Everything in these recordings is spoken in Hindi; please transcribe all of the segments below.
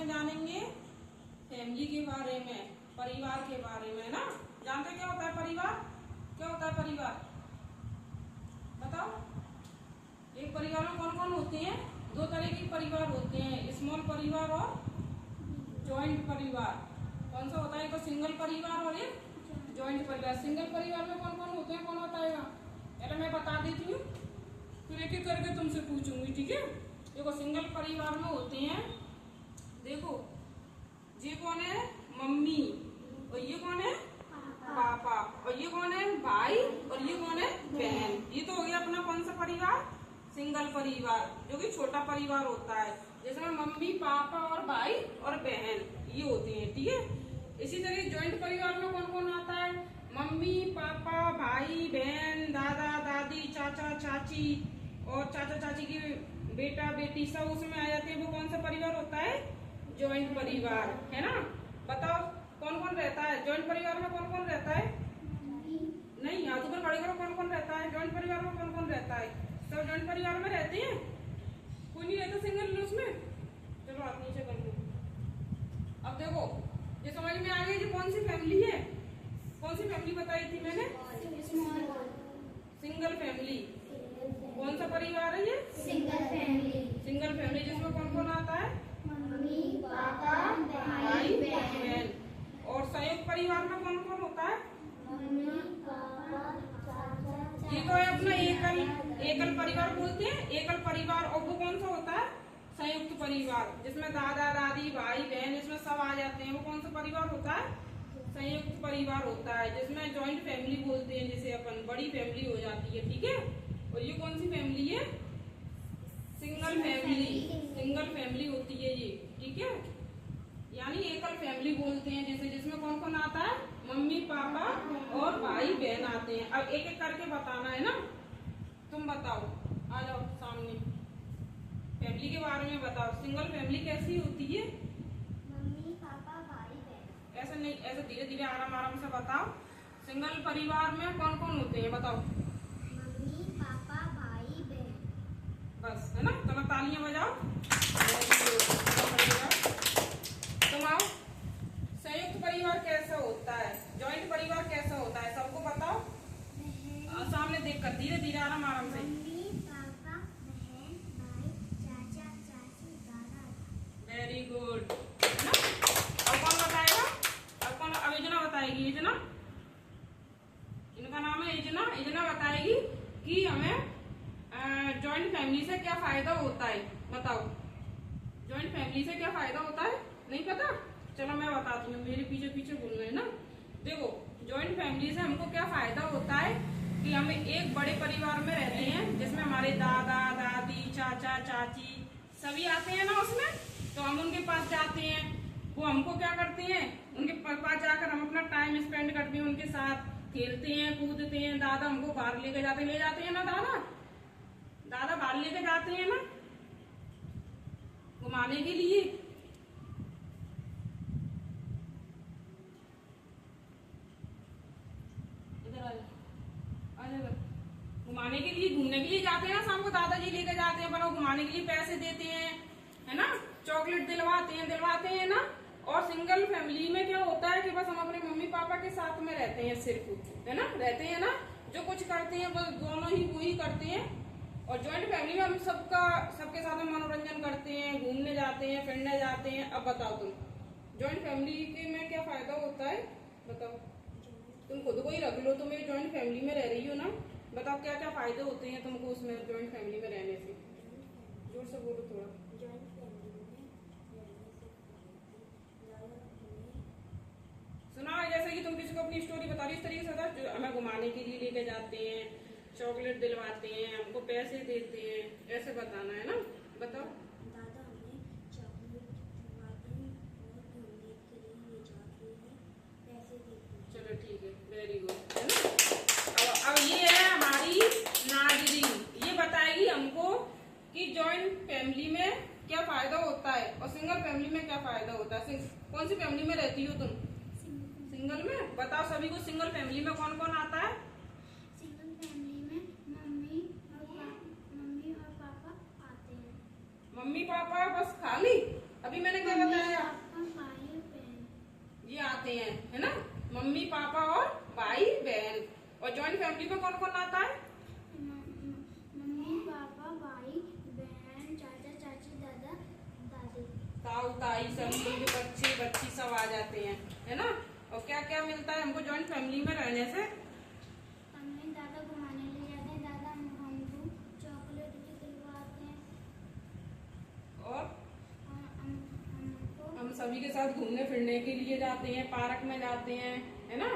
में जानेंगे फैमिली के बारे में, परिवार के बारे में ना। जानते क्या होता है परिवार? क्या होता है परिवार? बताओ। एक परिवार में कौन कौन होते हैं? दो तरह के परिवार होते हैं, स्मॉल परिवार और जॉइंट परिवार। कौन सा होता है? एक तो सिंगल परिवार और एक जॉइंट परिवार। सिंगल परिवार में कौन कौन होते हैं, कौन बताएगा? पहले मैं बता देती हूँ, फिर एक एक करके तुमसे पूछूंगी, ठीक है? देखो सिंगल परिवार में होते हैं, देखो ये कौन है? मम्मी। और ये कौन है? पापा। और ये कौन है? भाई। और ये कौन है? बहन। ये तो हो गया अपना कौन सा परिवार? सिंगल परिवार, जो कि छोटा परिवार होता है, जिसमें मम्मी पापा और भाई और बहन ये होते हैं, ठीक है? इसी तरह जॉइंट परिवार में कौन कौन आता है? मम्मी पापा भाई बहन दादा दादी चाचा चाची और चाचा चाची की बेटा बेटी सब उसमें आ जाते हैं। वो कौन सा परिवार होता है? जॉइंट परिवार, है ना? बताओ कौन कौन रहता है जॉइंट परिवार में? कौन कौन रहता है? नहीं, हाथ ऊपर खड़े करो। कौन कौन रहता है जॉइंट परिवार में? कौन कौन रहता है? सब जॉइंट परिवार में रहते हैं, कोई नहीं रहता सिंगल उसमें। चलो हाथ नीचे कर लो। अब देखो ये समझ में आ गई, ये कौन सी फैमिली है? कौन सी फैमिली बताई थी मैंने? Single family. कौन सा परिवार है ये? Single family. सिंगल फैमिली जिसमें कौन कौन आता है? मम्मी पापा भाई बहन। और संयुक्त परिवार में कौन कौन होता है? मम्मी पापा चाचा ये तो है अपना एकल परिवार बोलते हैं, एकल परिवार। और वो कौन सा होता है? संयुक्त परिवार, जिसमें दादा दादी भाई बहन इसमें सब आ जाते हैं। वो कौन सा परिवार होता है? संयुक्त परिवार होता है, जिसमें जॉइंट फैमिली बोलते हैं, जिसे अपन बड़ी फैमिली हो जाती है, ठीक है? और ये कौन सी फैमिली है? Single family. सिंगल फैमिली होती है ये, ठीक है? यानी एकल फैमिली बोलते हैं जिसे, जिसमें कौन कौन आता है? मम्मी पापा और भाई बहन आते हैं। अब एक एक करके बताना है ना। तुम बताओ, आ जाओ सामने, फैमिली के बारे में बताओ। सिंगल फैमिली कैसी होती है? मम्मी पापा भाई बहन। ऐसा नहीं, ऐसे धीरे धीरे आराम आराम से बताओ। सिंगल परिवार में कौन कौन होते हैं बताओ? मम्मी पापा भाई बहन। बस, है ना? चलो तालियां बजाओ। तुम आओ। संयुक्त परिवार कैसा होता है? जॉइंट परिवार कैसा होता है? सबको बताओ सामने देखकर, धीरे धीरे आराम आराम से। मम्मी पापा बहन भाई चाचा चाची दादा। वेरी गुड, है ना? और कौन बताएगा? और कौन? अब इजना बताएगी। इजना, इनका नाम है इजना। इजना बताएगी कि हमें जॉइंट फैमिली से क्या फायदा होता है। बताओ जॉइंट फैमिली से क्या फायदा होता है? नहीं पता? चलो मैं बताती हूँ, मेरे पीछे पीछे बोल रहे हैं ना। देखो जॉइंट फैमिली से हमको क्या फायदा होता है कि हम एक बड़े परिवार में रहते हैं, जिसमें हमारे दादा दादी चाचा चाची सभी आते हैं ना उसमें। तो हम उनके पास जाते हैं, वो हमको क्या करते हैं? उनके पास जाकर हम अपना टाइम स्पेंड करते हैं, उनके साथ खेलते हैं कूदते हैं। दादा हमको बाहर लेके जाते हैं ना। दादा बाहर लेके जाते हैं ना घुमाने के लिए। घुमाने के लिए, घूमने के लिए जाते हैं ना शाम को। दादाजी लेके जाते हैं, बनो घुमाने के लिए पैसे देते हैं, है ना? चॉकलेट दिलवाते हैं ना। और सिंगल फैमिली में क्या होता है कि बस हम अपने मम्मी पापा के साथ में रहते हैं सिर्फ, है ना? रहते हैं ना, जो कुछ करते हैं बस दोनों ही वो ही करते हैं। और जॉइंट फैमिली में हम सबके साथ में मनोरंजन करते हैं, घूमने जाते हैं, फिरने जाते हैं। अब बताओ तुम, जॉइंट फैमिली के में क्या फायदा होता है? बताओ, तुम खुद को ही रख लो, तुम एक जॉइंट फैमिली में रह रही हो ना। बताओ क्या क्या फायदे होते हैं तुमको उसमें जॉइंट फैमिली में रहने से? जोर से बोलो थोड़ा। जॉइंट फैमिली में रहने से सुना, जैसे कि तुम किसी को अपनी स्टोरी बता रही इस तरीके से होता है, हमें घुमाने के लिए लेके जाते हैं, चॉकलेट दिलवाते हैं, हमको पैसे देते हैं, ऐसे बताना है ना। बताओ। दादा हमें चॉकलेट दिलवाते हैं और घूमने के लिए ले जाते हैं, पैसे देते हैं। चलो ठीक है, वेरी गुड, है ना? अब ये है हमारी नाजरीन, ये बताएगी हमको कि जॉइंट फैमिली में क्या फायदा होता है और सिंगल फैमिली में क्या फायदा होता है। कौन सी फैमिली में रहती हो तुम? सिंगल में। बताओ सभी को, सिंगल फैमिली में कौन कौन आता है? सिंगल फैमिली में मम्मी और पापा आते हैं। मम्मी पापा बस खाली? अभी मैंने क्या बताया? ताई सभी बच्चे बच्ची सब आ जाते हैं, है ना। और क्या क्या मिलता है हमको जॉइंट फैमिली में रहने से? हमें दादा घुमाने ले जाते हैं, दादा हमको चॉकलेट भी दिलवाते हैं और हमको हम सभी के साथ घूमने फिरने के लिए जाते हैं, पार्क में जाते हैं, है ना,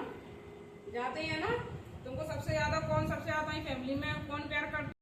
जाते हैं ना। तुमको सबसे ज्यादा कौन सबसे ज्यादा फैमिली में कौन प्यार करता है?